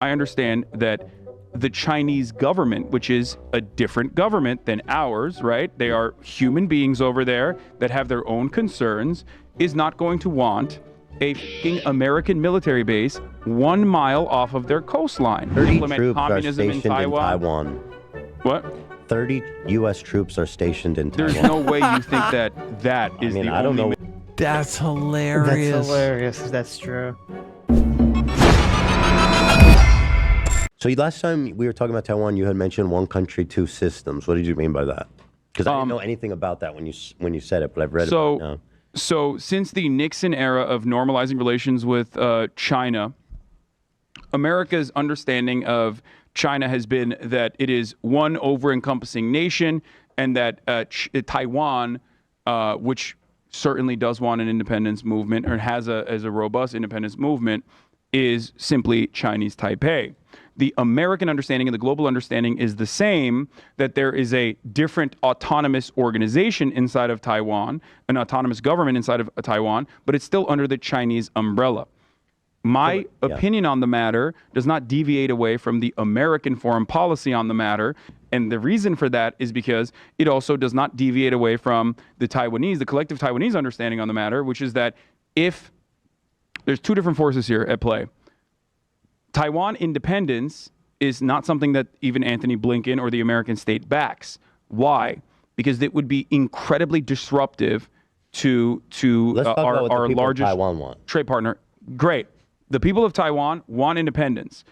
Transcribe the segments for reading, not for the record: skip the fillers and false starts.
I understand that the Chinese government, which is a different government than ours, right? They are human beings over there that have their own concerns, is not going to want a fucking American military base 1 mile off of their coastline. 30 troops are stationed in Taiwan. What? 30 U.S. troops are stationed in Taiwan. There's no way you think that is the I don't only... know. That's hilarious. That's hilarious. That's true. So last time we were talking about Taiwan, you had mentioned one country, two systems. What did you mean by that? Because I didn't know anything about that when you said it, but I've read it now. So since the Nixon era of normalizing relations with China, America's understanding of China has been that it is one over-encompassing nation, and that Taiwan, which certainly does want an independence movement or has a robust independence movement, is simply Chinese Taipei. The American understanding and the global understanding is the same, that there is a different autonomous organization inside of Taiwan, an autonomous government inside of Taiwan, but it's still under the Chinese umbrella. My opinion on the matter does not deviate away from the American foreign policy on the matter. And the reason for that is because it also does not deviate away from the collective Taiwanese understanding on the matter, which is that if there's two different forces here at play. Taiwan independence is not something that even Anthony Blinken or the American state backs. Why? Because it would be incredibly disruptive to our largest trade partner. Great. The people of Taiwan want independence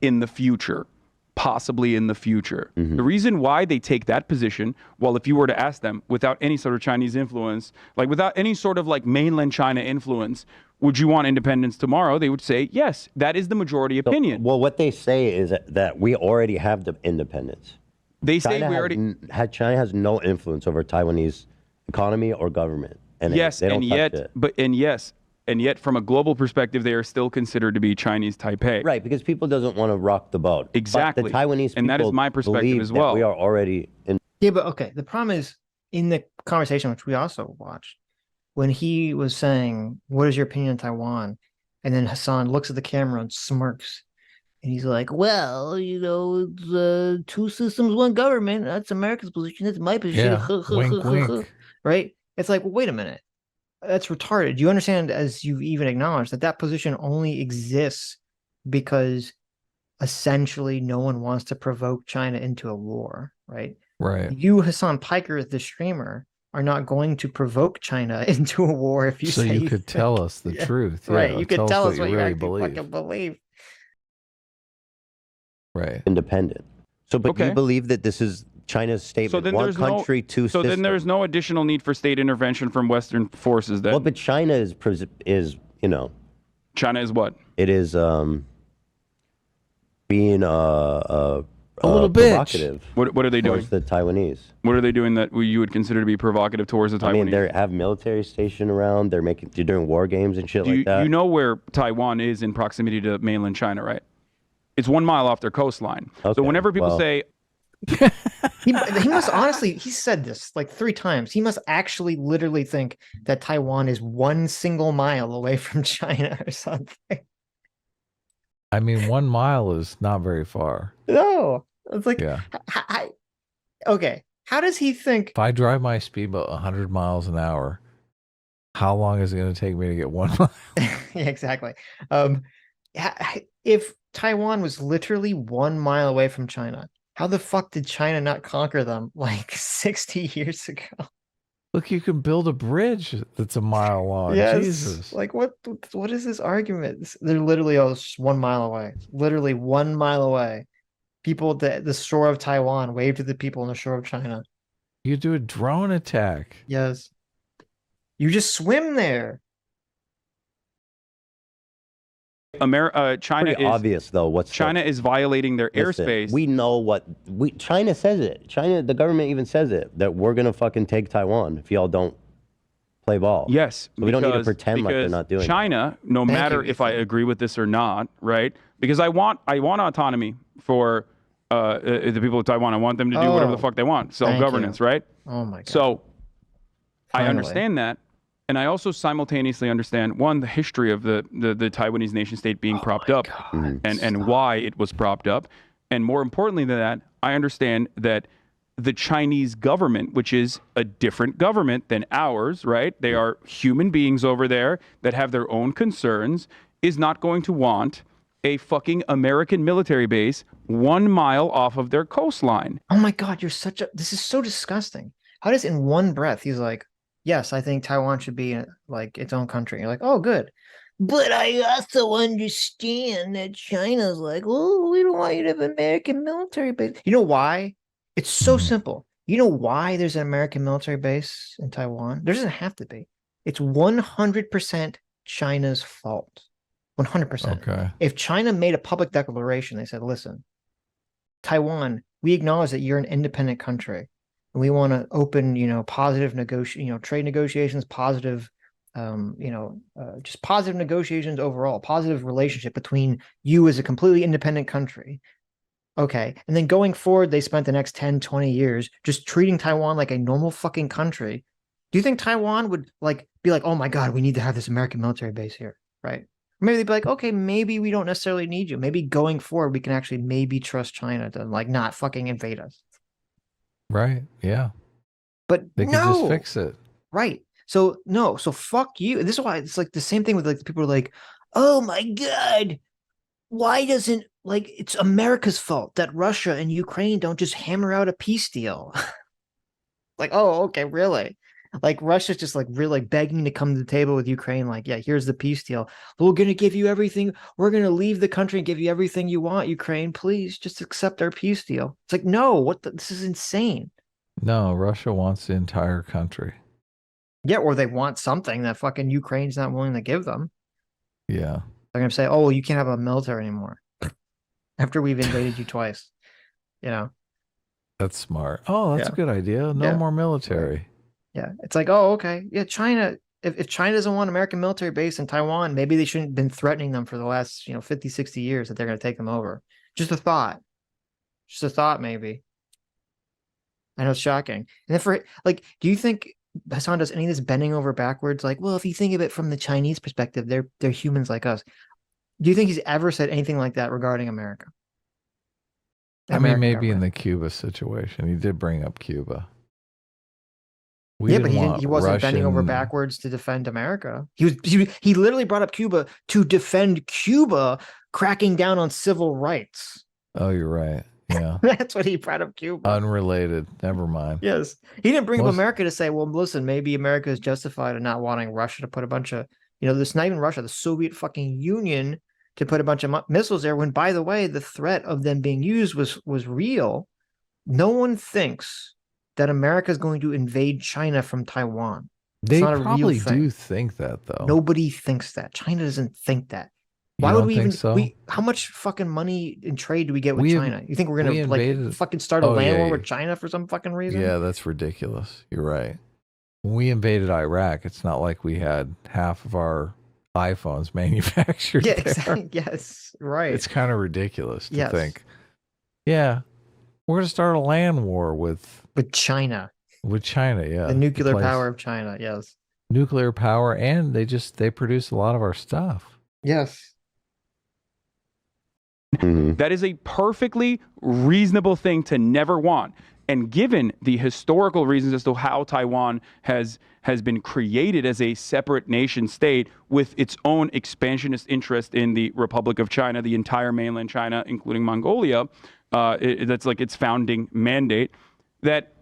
in the future, possibly in the future. The reason why they take that position, well, if you were to ask them without any sort of Chinese influence, like without any sort of like mainland China influence, would you want independence tomorrow? They would say, yes, that is the majority opinion. Well, what they say is that we already have the independence. They say we already... China has no influence over Taiwanese economy or government. And yes, they don't touch it. And yet, from a global perspective, they are still considered to be Chinese Taipei. Right, because people doesn't want to rock the boat. Exactly. But the Taiwanese people and that is my perspective as well. We are already in. Yeah, but okay. The problem is in the conversation, which we also watched, when he was saying, "What is your opinion on Taiwan?" and then Hasan looks at the camera and smirks, and he's like, "Well, it's two systems, one government. That's America's position. That's my position." Yeah. Wink, wink. Right? It's like, well, wait a minute. That's retarded. You understand, as you've even acknowledged, that position only exists because essentially no one wants to provoke China into a war, right? Right. You, Hasan Piker, the streamer, are not going to provoke China into a war if you so say you could tell us the truth. Right. Yeah, You could tell us what you really actually fucking believe. Right. Independent. So, but you believe that this is China's statement, so then one country, two systems. So then there's no additional need for state intervention from Western forces then? Well, but China is China is what? It is being a little provocative. What are they doing? Towards the Taiwanese. What are they doing that you would consider to be provocative towards the Taiwanese? I mean, they have military stationed around. They're doing war games and shit like that. You know where Taiwan is in proximity to mainland China, right? It's 1 mile off their coastline. Okay, so whenever people say... he must honestly, he said this like 3 times. He must actually literally think that Taiwan is 1 single mile away from China or something. I mean, 1 mile is not very far. No, it's like, yeah. Okay, how does he think? If I drive my speedboat 100 miles an hour, how long is it going to take me to get 1 mile? Yeah, exactly. If Taiwan was literally 1 mile away from China, how the fuck did China not conquer them like 60 years ago? Look, you can build a bridge that's 1 mile long. Yes. Jesus. Like, what is this argument? They're literally just 1 mile away. Literally 1 mile away. People at the shore of Taiwan wave to the people on the shore of China. You do a drone attack. Yes. You just swim there. China is obvious though. China is violating their airspace. We know China says it. The government even says it, that we're gonna fucking take Taiwan if y'all don't play ball. Yes, so we don't need to pretend like they're not doing China, no matter if I agree with this or not, right? Because I want autonomy for the people of Taiwan. I want them to do whatever the fuck they want, self-governance, right? Oh my God. So I understand that. And I also simultaneously understand, one, the history of the Taiwanese nation state being propped up and why it was propped up. And more importantly than that, I understand that the Chinese government, which is a different government than ours, right? They are human beings over there that have their own concerns, is not going to want a fucking American military base 1 mile off of their coastline. Oh my God, you're such a. This is so disgusting. How does in one breath he's like, yes, I think Taiwan should be like its own country. You're like, oh, good. But I also understand that China's like, oh, we don't want you to have an American military base. You know why? It's so simple. You know why there's an American military base in Taiwan? There doesn't have to be. It's 100% China's fault. 100%. Okay. If China made a public declaration, they said, listen, Taiwan, we acknowledge that you're an independent country. And we want to open, positive trade negotiations, positive, just positive negotiations overall, positive relationship between you as a completely independent country. Okay. And then going forward, they spent the next 10, 20 years just treating Taiwan like a normal fucking country. Do you think Taiwan would be like, oh my God, we need to have this American military base here, right? Maybe they'd be like, okay, maybe we don't necessarily need you. Maybe going forward, we can actually maybe trust China to not fucking invade us. Right. Yeah. But they can just fix it. Right. So no. So fuck you. And this is why it's like the same thing with people are like, oh my God, why doesn't it's America's fault that Russia and Ukraine don't just hammer out a peace deal? Oh, okay, really? Russia's just really begging to come to the table with Ukraine. Yeah, here's the peace deal. We're going to give you everything. We're going to leave the country and give you everything you want, Ukraine. Please just accept our peace deal. It's no, this is insane. No, Russia wants the entire country. Yeah, or they want something that fucking Ukraine's not willing to give them. Yeah. They're going to say, oh, well, you can't have a military anymore after we've invaded you twice. That's smart. Oh, that's a good idea. No more military. Yeah. It's oh, okay. Yeah, China, if China doesn't want American military base in Taiwan, maybe they shouldn't have been threatening them for the last, 50, 60 years that they're going to take them over. Just a thought. Just a thought, maybe. I know it's shocking. And then do you think Hasan does any of this bending over backwards? Well, if you think of it from the Chinese perspective, they're humans like us. Do you think he's ever said anything like that regarding America? I mean, maybe in the Cuba situation, he did bring up Cuba. But he wasn't bending over backwards to defend America. He literally brought up Cuba to defend Cuba cracking down on civil rights. Oh, you're right. Yeah. That's what he brought up Cuba. Unrelated. Never mind. Yes. He didn't bring up America to say, well, listen, maybe America is justified in not wanting Russia to put a bunch of, this not even Russia, the Soviet fucking Union to put a bunch of missiles there when, by the way, the threat of them being used was real. No one thinks that America is going to invade China from Taiwan. They probably do think that, though. Nobody thinks that. China doesn't think that. Why would we even? So? How much fucking money in trade do we get with China? You think we're gonna fucking start a land war with China for some fucking reason? Yeah, that's ridiculous. You're right. When we invaded Iraq, it's not like we had half of our iPhones manufactured there. Exactly. Yes, right. It's kind of ridiculous to think. Yeah, we're gonna start a land war with China. With China, yeah. The nuclear power of China, yes. Nuclear power, and they produce a lot of our stuff. Yes. That is a perfectly reasonable thing to never want. And given the historical reasons as to how Taiwan has been created as a separate nation state with its own expansionist interest in the Republic of China, the entire mainland China, including Mongolia, that's its founding mandate, that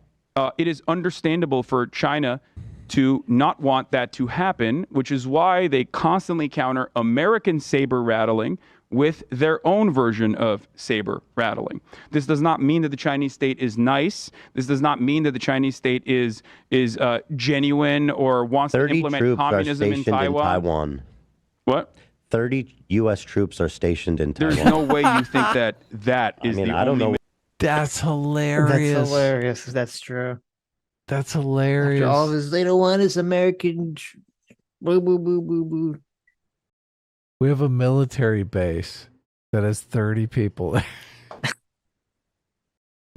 it is understandable for China to not want that to happen, which is why they constantly counter American saber rattling with their own version of saber rattling. This does not mean that the Chinese state is nice. This does not mean that the Chinese state is genuine or wants to implement communism in Taiwan. What? 30 U.S. troops are stationed in Taiwan. There's no way you think that is the I don't know. That's hilarious. That's hilarious. That's true. That's hilarious. After all this, they don't want us American. Boo, boo, boo, boo, boo. We have a military base that has 30 people.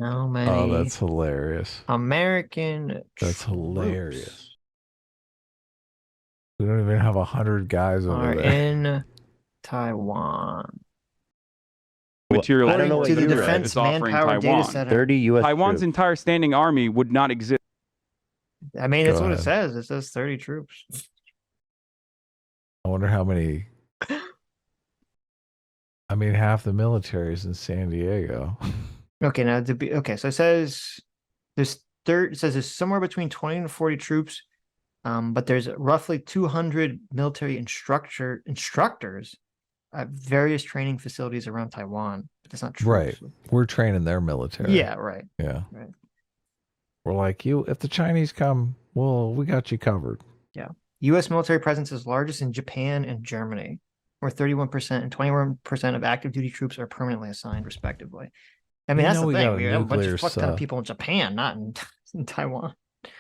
How many? Oh, that's hilarious. American. That's hilarious. We don't even have 100 guys over are there. in Taiwan. Material I don't know what To the you read. Defense is offering Manpower Data Taiwan. Center. 30 U.S. Taiwan's troops. entire standing army would not exist. I mean, that's Go what it ahead. says. It says 30 troops. I wonder how many. I mean, half the military is in San Diego. Okay, now to be okay, so it says it says there's somewhere between 20 and 40 troops, but there's roughly 200 military instructors at various training facilities around Taiwan. But that's not true. Right. We're training their military. Yeah, right. Yeah. Right. We're like, if the Chinese come, well, we got you covered. Yeah. U.S. military presence is largest in Japan and Germany, where 31% and 21% of active duty troops are permanently assigned, respectively. I mean, You that's know the we thing. got a We have a bunch nuclear of fuck ton of sub. people in Japan, not in Taiwan.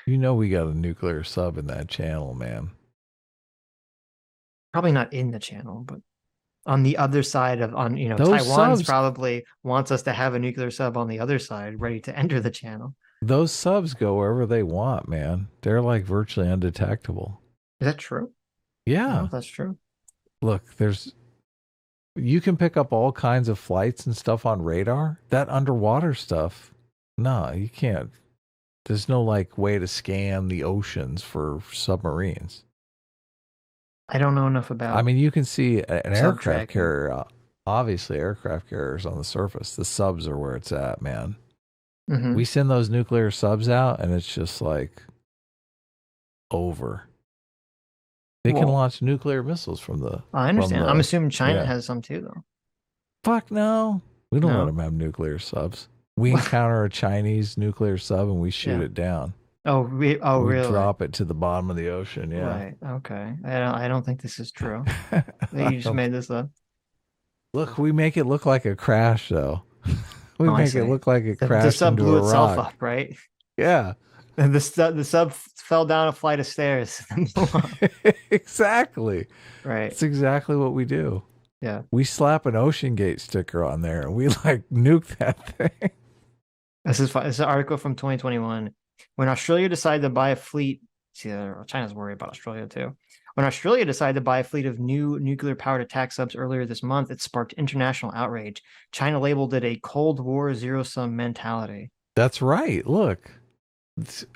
You know we got a nuclear sub in that channel, man. Probably not in the channel, but on the other side of Those Taiwan's subs- probably wants us to have a nuclear sub on the other side ready to enter the channel. Those subs go wherever they want, man. They're like virtually undetectable. Is that true? I don't know Yeah. if that's true. Look, you can pick up all kinds of flights and stuff on radar. That underwater stuff, no, you can't. There's no like way to scan the oceans for submarines. I don't know enough about. I mean, you can see an aircraft Sub-tracking. carrier. Obviously, aircraft carriers on the surface. The subs are where it's at, man. Mhm. We send those nuclear subs out, and it's just like over. They can Well, launch nuclear missiles from the. I understand. the- I'm assuming China yeah. has some too, though. Fuck no. We don't No? let them have nuclear subs. We encounter a Chinese nuclear sub and we shoot Yeah. it down. Oh, we really? Drop it to the bottom of the ocean. Yeah. Right. Okay. I don't think this is true. You just made this up. Look, we make it look like a crash, though. We Oh, I make see. it look like it The crashed sub into blew a itself rock. up, right? Yeah, And the sub fell down a flight of stairs. exactly. Right. That's exactly what we do. Yeah. We slap an Ocean Gate sticker on there and we like nuke that thing. This is an article from 2021. When Australia decided to buy a fleet, see, China's worried about Australia too. When Australia decided to buy a fleet of new nuclear-powered attack subs earlier this month, it sparked international outrage. China labeled it a Cold War zero-sum mentality. That's right. Look,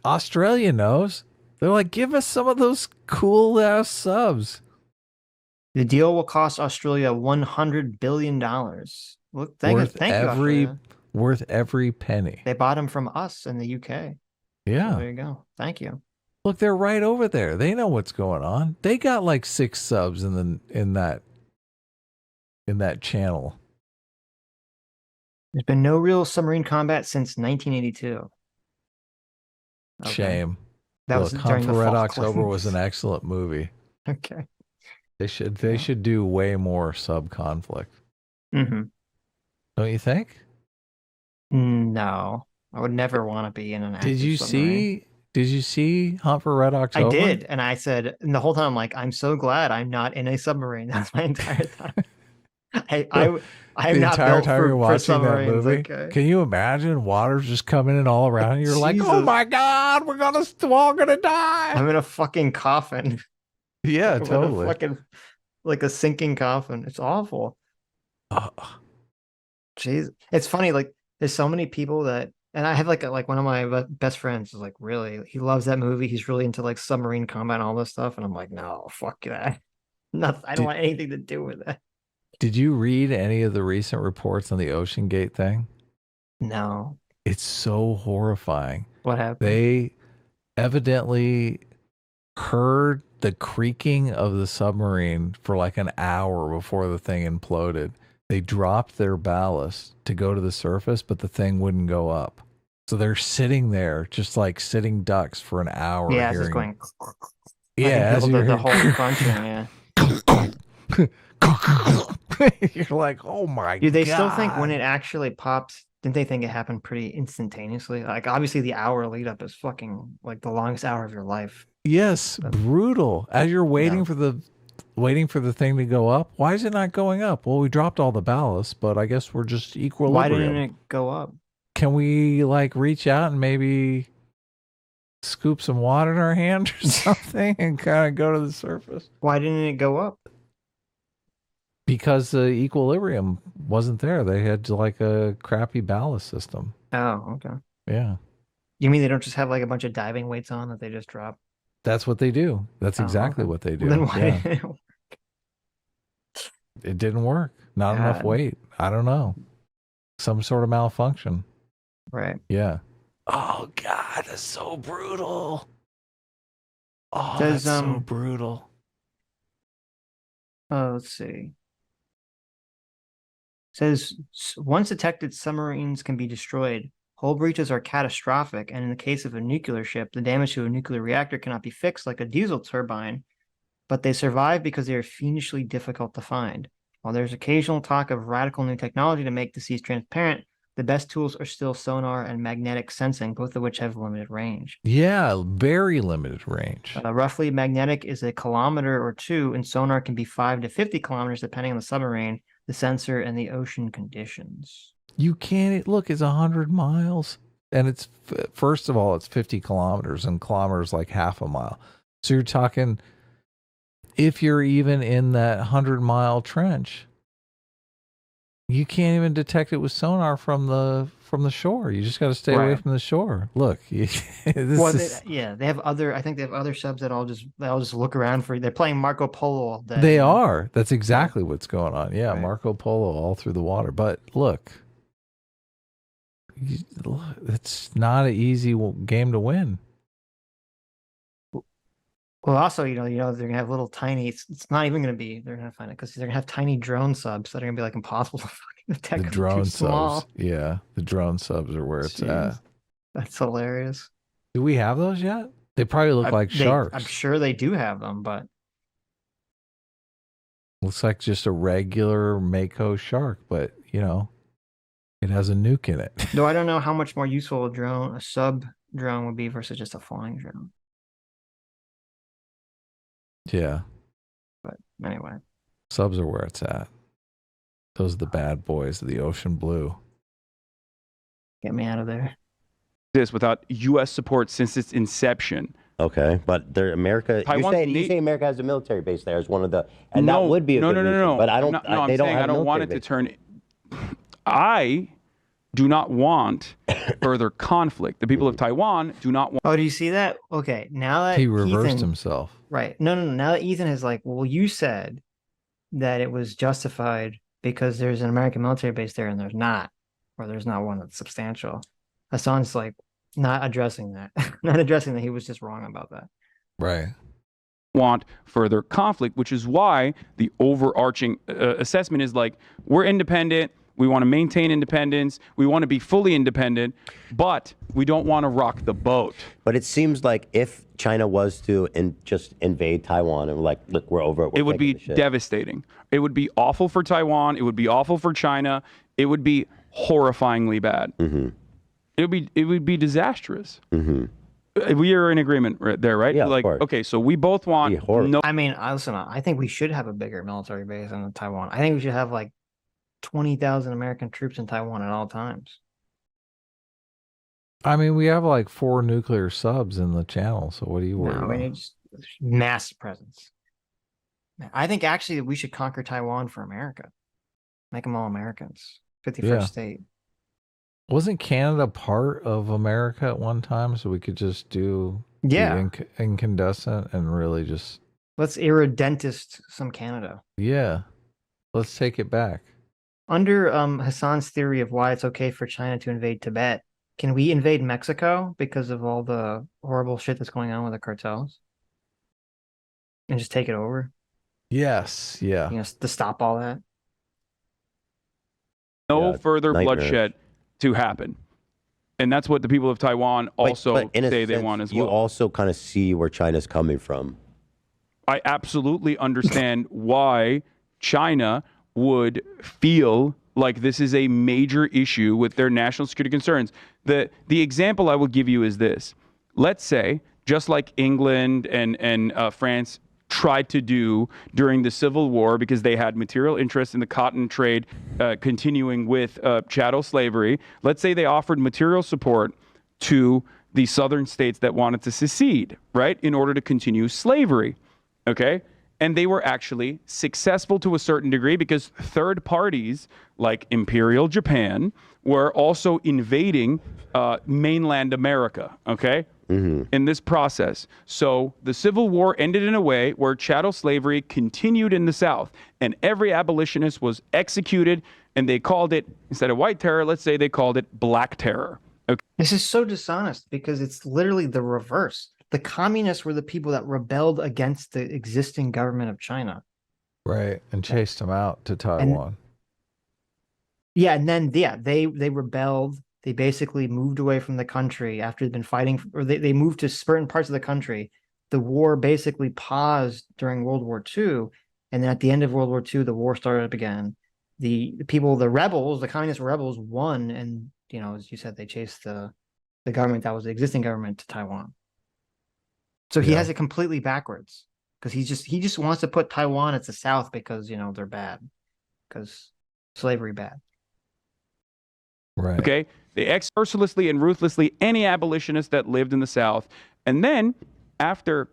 Australia knows. They're like, give us some of those cool ass subs. The deal will cost Australia $100 billion. Look, thank you, Australia. Worth every penny. They bought them from us in the UK. Yeah. So there you go. Thank you. Look, they're right over there. They know what's going on. They got like 6 subs in that channel. There's been no real submarine combat since 1982. Okay. Shame. That Look, was Hunt during for the Red Falklands. October was an excellent movie. Okay. They should do way more sub conflict. Mm-hmm. Don't you think? No, I would never want to be in an active submarine. Did you see Hunt for Red October? I did, and I said, and the whole time I'm like, I'm so glad I'm not in a submarine. That's my entire time. I'm The not entire built time for, you're watching that submarines. movie. Okay. Can you imagine water's just coming in all around you? You're like, oh Jesus. my God, we're all gonna die. I'm in a fucking coffin. Yeah, I'm in a totally. fucking like a sinking coffin. It's awful. Jeez, it's funny. Like, there's so many people that, and I have like one of my best friends is like, really, he loves that movie. He's really into like submarine combat and all this stuff. And I'm like, no, fuck that. Nothing. I don't want anything to do with that. Did you read any of the recent reports on the Ocean Gate thing? No. It's so horrifying. What happened? They evidently heard the creaking of the submarine for like an hour before the thing imploded. They dropped their ballast to go to the surface, but the thing wouldn't go up. So they're sitting there, just like sitting ducks for an hour. Yeah, it's just going. Yeah, as the you're whole crunching. Yeah. You're like, oh my god. Do they still think when it actually pops? Didn't they think it happened pretty instantaneously? Like, obviously, the hour lead up is fucking like the longest hour of your life. Yes, brutal. As you're waiting Yeah. for the thing to go up, why is it not going up? Well, we dropped all the ballast, but I guess we're just equilibrium. Why didn't it go up? Can we like reach out and maybe scoop some water in our hand or something and kind of go to the surface? Why didn't it go up? Because the equilibrium wasn't there. They had like a crappy ballast system. Oh, okay. Yeah. You mean they don't just have like a bunch of diving weights on that they just drop? That's what they do. That's exactly okay. what they do. Then why Yeah. didn't It didn't work. Not enough God. weight. I don't know. Some sort of malfunction. Right. Yeah. Oh God, that's so brutal. Oh, Does, that's so brutal. Let's see. Says once detected, submarines can be destroyed. Hull breaches are catastrophic, and in the case of a nuclear ship, the damage to a nuclear reactor cannot be fixed like a diesel turbine, but they survive because they are fiendishly difficult to find. While there's occasional talk of radical new technology to make the seas transparent, the best tools are still sonar and magnetic sensing, both of which have limited range. Yeah, very limited range. Roughly, magnetic is 1 kilometer or 2, and sonar can be 5 to 50 kilometers depending on the submarine, the sensor, and the ocean conditions. You can't look. It's 100 miles, and it's first of all, it's 50 kilometers, and kilometers like half a mile. So you're talking, if you're even in that 100-mile trench, you can't even detect it with sonar from the shore. You just got to stay away Right. from the shore. Look, They have other. I think they have other subs that all just look around for. They're playing Marco Polo all day. they are. That's exactly what's going on. Yeah, Right. Marco Polo all through the water. But look, it's not an easy game to win. Well, also, they're gonna have little tiny. It's not even gonna be. They're gonna find it because they're gonna have tiny drone subs that are gonna be like impossible to fucking detect. The 'cause they're drone too small. subs. Yeah, the drone subs are where it's Jeez. at. That's hilarious. Do we have those yet? They probably look like sharks. I'm sure they do have them, but Looks like just a regular Mako shark, but it has a nuke in it. though I don't know how much more useful a sub drone would be versus just a flying drone. Yeah, But anyway, subs are where it's at. Those are the bad boys of the ocean blue. get me out of there. This without U.S. support since its inception. Okay, but they're America. Taiwan's You say America has a military base there as one of the, and no, that would be a no, good no, no, reason, no. But I don't. No, they I'm don't saying have I don't want it military to base. turn. I do not want further conflict. The people of Taiwan do not want. Oh, do you see that? Okay, now that He reversed Ethan, himself. right? No. Now that Ethan is like, well, you said that it was justified because there's an American military base there, and there's not, or there's not one that's substantial. Hasan's like not addressing that, not addressing that he was just wrong about that. Right. Want further conflict, which is why the overarching assessment is like, we're independent. We want to maintain independence. We want to be fully independent, but we don't want to rock the boat. But it seems like if China was to just invade Taiwan and like, look, we're over it. It would be devastating. It would be awful for Taiwan. It would be awful for China. It would be horrifyingly bad. Mm-hmm. It would be disastrous. Mm-hmm. We are in agreement right there, right? Yeah, of like, course. okay, so we both want Be horrible. no. I mean, listen, I think we should have a bigger military base in Taiwan. I think we should have like 20,000 American troops in Taiwan at all times. I mean, we have like 4 nuclear subs in the channel, so what do you worry No, about? we need just mass presence. I think actually we should conquer Taiwan for America. Make them all Americans. 51st Yeah. state. Wasn't Canada part of America at one time, so we could just do Yeah. the incandescent and really just Let's irredentist some Canada. let's take it back. Under Hasan's theory of why it's okay for China to invade Tibet, can we invade Mexico because of all the horrible shit that's going on with the cartels? And just take it over? Yes, yeah. To stop all that? No Yeah, further nightmare. bloodshed to happen. And that's what the people of Taiwan also But in a say they sense, want as you well. also kind of see where China's coming from. I absolutely understand why China would feel like this is a major issue with their national security concerns. The example I will give you is this. Let's say, just like England and France tried to do during the Civil War because they had material interest in the cotton trade continuing with chattel slavery. Let's say they offered material support to the southern states that wanted to secede, right, in order to continue slavery, okay? And they were actually successful to a certain degree because third parties like Imperial Japan were also invading mainland America, okay? In this process. So the Civil War ended in a way where chattel slavery continued in the South, and every abolitionist was executed, and they called it, instead of white terror, let's say they called it black terror. Okay. This is so dishonest because it's literally the reverse. The communists were the people that rebelled against the existing government of China. Right. And chased them out to Taiwan. And then they rebelled. They basically moved away from the country after they'd been fighting, or they moved to certain parts of the country. The war basically paused during World War II, and then at the end of World War II, the war started up again. The people, the rebels, the communist rebels won, and as you said, they chased the government that was the existing government to Taiwan. So he has it completely backwards because he just wants to put Taiwan at the South because they're bad, because slavery bad. Right. Okay. They mercilessly and ruthlessly any abolitionist that lived in the South. And then after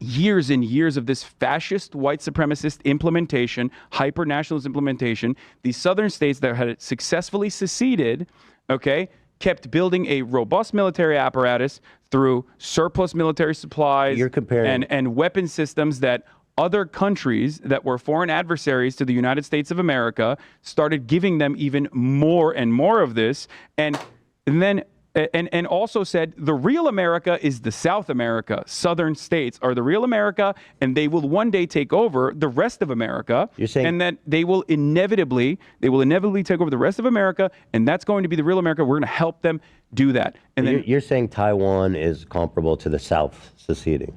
years and years of this fascist white supremacist implementation, hyper-nationalist implementation, the southern states that had successfully seceded, okay, kept building a robust military apparatus through surplus military supplies and weapon systems that other countries that were foreign adversaries to the United States of America started giving them even more and more of this, and then also said the real America is the South America. Southern states are the real America, and they will one day take over the rest of America. You're saying, and that they will inevitably take over the rest of America, and that's going to be the real America. We're going to help them do that. And then you're saying Taiwan is comparable to the South seceding.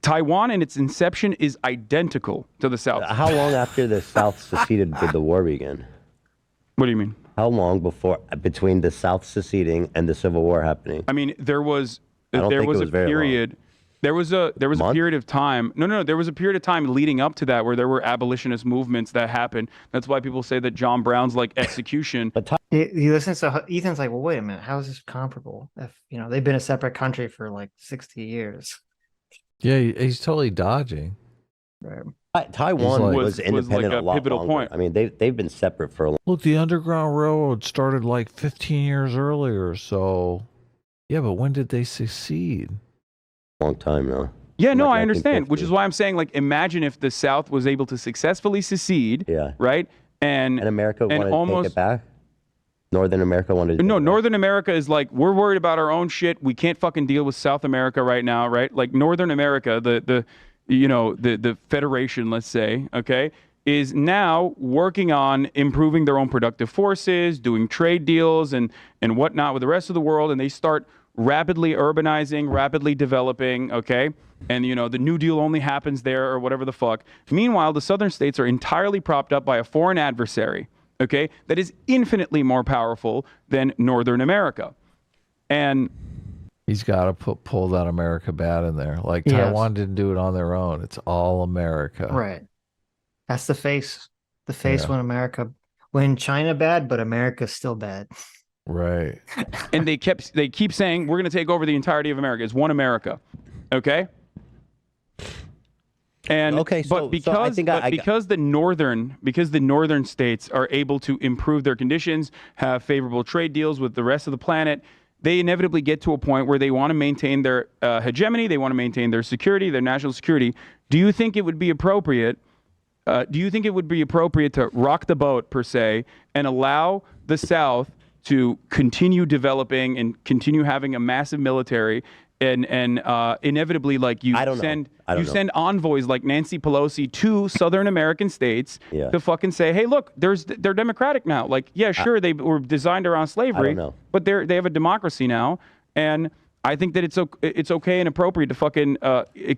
Taiwan in its inception is identical to the South. How long after the South seceded did the war begin? What do you mean? How long between the South seceding and the Civil War happening? I mean, there was a period. There was a period of time. No. There was a period of time leading up to that where there were abolitionist movements that happened. That's why people say that John Brown's like execution. He listens to Ethan's like, well, wait a minute, how is this comparable? If they've been a separate country for like 60 years. Yeah, he's totally dodging. Right. Taiwan was independent like a pivotal longer. point. I mean, they've been separate for a long. Look, the Underground Railroad started like 15 years earlier. So, yeah, but when did they secede? Long time now. Yeah, no, I understand. Which is why I'm saying, like, imagine if the South was able to successfully secede. Yeah. Right. And America wanted to take it back. Northern America wanted to. No, Northern America is like, we're worried about our own shit. We can't fucking deal with South America right now, right? Like Northern America, the Federation, let's say, okay, is now working on improving their own productive forces, doing trade deals and whatnot with the rest of the world, and they start rapidly urbanizing, rapidly developing, okay? And, the New Deal only happens there or whatever the fuck. Meanwhile, the southern states are entirely propped up by a foreign adversary, okay, that is infinitely more powerful than Northern America. And he's got to pull that America bad in there. Like Taiwan didn't do it on their own. It's all America. Right. That's the face. The face when China bad, but America's still bad. Right. And they keep saying, we're going to take over the entirety of America. It's one America. Okay? And because the northern states are able to improve their conditions, have favorable trade deals with the rest of the planet, they inevitably get to a point where they want to maintain their hegemony, they want to maintain their security, their national security. Do you think it would be appropriate? To rock the boat per se and allow the South to continue developing and continue having a massive military? And inevitably, like you send envoys like Nancy Pelosi to Southern American states to fucking say, hey, look, they're democratic now. Like, yeah, sure, they were designed around slavery, but they have a democracy now, and I think that it's okay and appropriate to fucking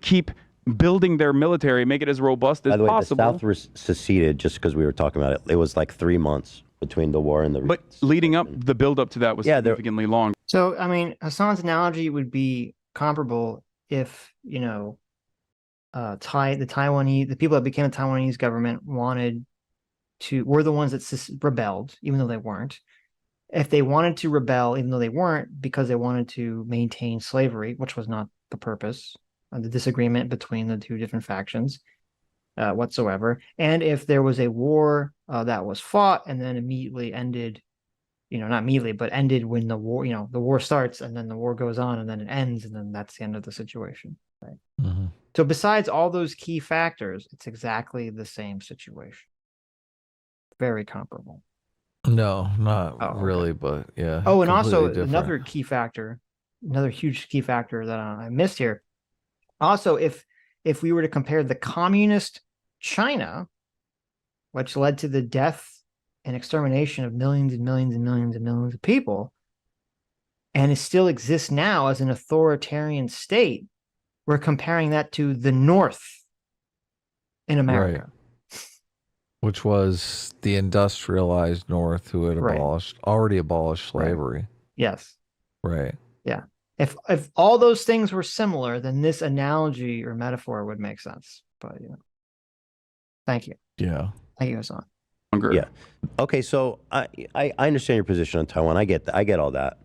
keep building their military, make it as robust as possible. The South seceded just because we were talking about it. It was like 3 months between the war and the. But leading up, the build up to that was significantly long. So, I mean, Hasan's analogy would be comparable if, the people that became the Taiwanese government were the ones that rebelled, even though they weren't. if they wanted to rebel, even though they weren't, because they wanted to maintain slavery, which was not the purpose of the disagreement between the two different factions whatsoever. And if there was a war that was fought and then immediately ended, not immediately, but ended when the war, the war starts and then the war goes on and then it ends and then that's the end of the situation. Right. Mm-hmm. So besides all those key factors, it's exactly the same situation. Very comparable. No, not really, okay. but yeah. Oh, and also different. another key factor, another huge key factor that I missed here. Also, if we were to compare the communist China, which led to the death and extermination of millions and millions and millions and millions of people, and it still exists now as an authoritarian state, we're comparing that to the North in America. Right. Which was the industrialized North who had already abolished slavery. Right. Yes. Right. Yeah. If all those things were similar, then this analogy or metaphor would make sense. But thank you. Yeah. Thank you, Hasan. Yeah. Okay. So I understand your position on Taiwan. I get all that.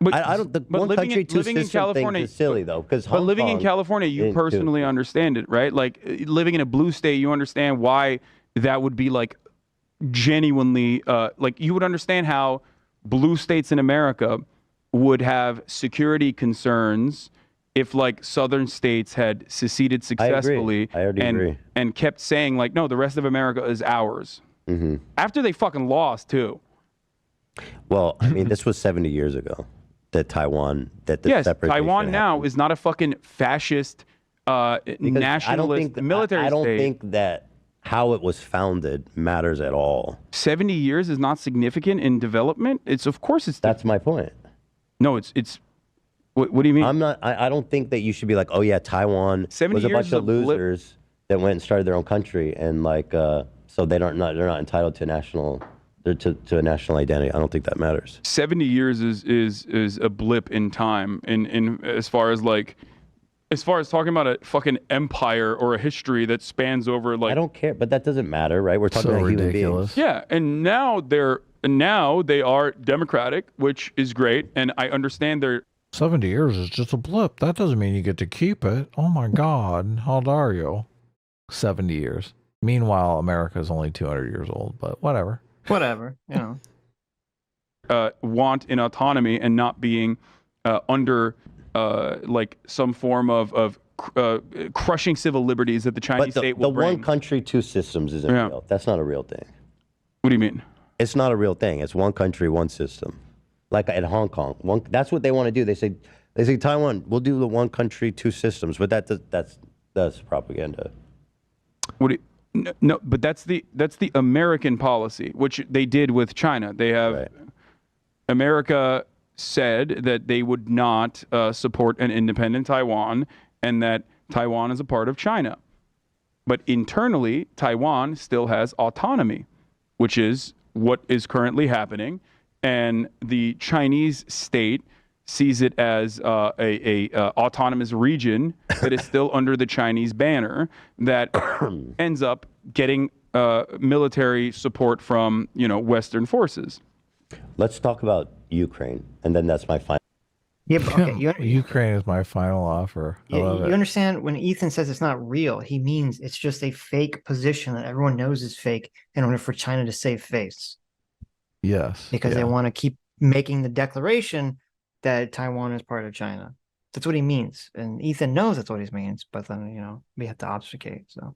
But, I don't. The but one living country, in, two living in system California thing is silly though, because but living in California, you personally understand it, right? Like living in a blue state, you understand why that would be like genuinely like you would understand how blue states in America would have security concerns if like southern states had seceded successfully I already agree. And kept saying like, no, the rest of America is ours. Mm-hmm. After they fucking lost too. Well, I mean, this was 70 years ago that Taiwan, yes, separation Taiwan now happened. is not a fucking fascist nationalist military I don't state. think that how it was founded matters at all. 70 years is not significant in development. That's my point. No, it's what do you mean? I don't think that you should be like, oh yeah, Taiwan 70 was a years bunch is of a blip. losers that went and started their own country and like so they're not entitled to a national identity. I don't think that matters. 70 years is a blip in time in as far as talking about a fucking empire or a history that spans over like I don't care, but that doesn't matter, right? We're talking about human beings. Yeah, and now they are democratic, which is great, and I understand they're 70 years is just a blip. That doesn't mean you get to keep it. Oh my God, how dare you? 70 years. Meanwhile, America is only 200 years old, but whatever. Whatever, want in autonomy and not being under like some form of crushing civil liberties that the Chinese state will bring. The one country, two systems isn't real. That's not a real thing. What do you mean? It's not a real thing. It's one country, one system. Like at Hong Kong, that's what they want to do. They say Taiwan, we'll do the one country, two systems, but that's propaganda. No, but that's the American policy, which they did with China. They have America said that they would not support an independent Taiwan and that Taiwan is a part of China. But internally, Taiwan still has autonomy, which is what is currently happening. And the Chinese state sees it as a autonomous region that is still under the Chinese banner that ends up getting military support from Western forces. Let's talk about Ukraine, and then that's my final. Yeah, but okay, Ukraine is my final offer. I love it. You understand when Ethan says it's not real, he means it's just a fake position that everyone knows is fake in order for China to save face. Yes. Because they want to keep making the declaration that Taiwan is part of China. That's what he means. And Ethan knows that's what he means, but then, we have to obfuscate, so.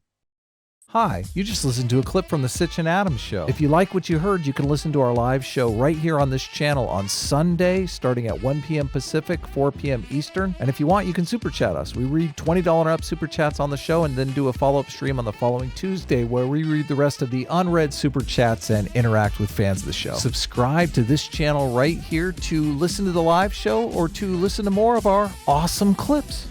Hi, you just listened to a clip from the Sitch and Adams show. If you like what you heard, you can listen to our live show right here on this channel on Sunday, starting at 1 p.m. Pacific, 4 p.m. Eastern. And if you want, you can super chat us. We read $20 and up super chats on the show and then do a follow-up stream on the following Tuesday where we read the rest of the unread super chats and interact with fans of the show. Subscribe to this channel right here to listen to the live show or to listen to more of our awesome clips.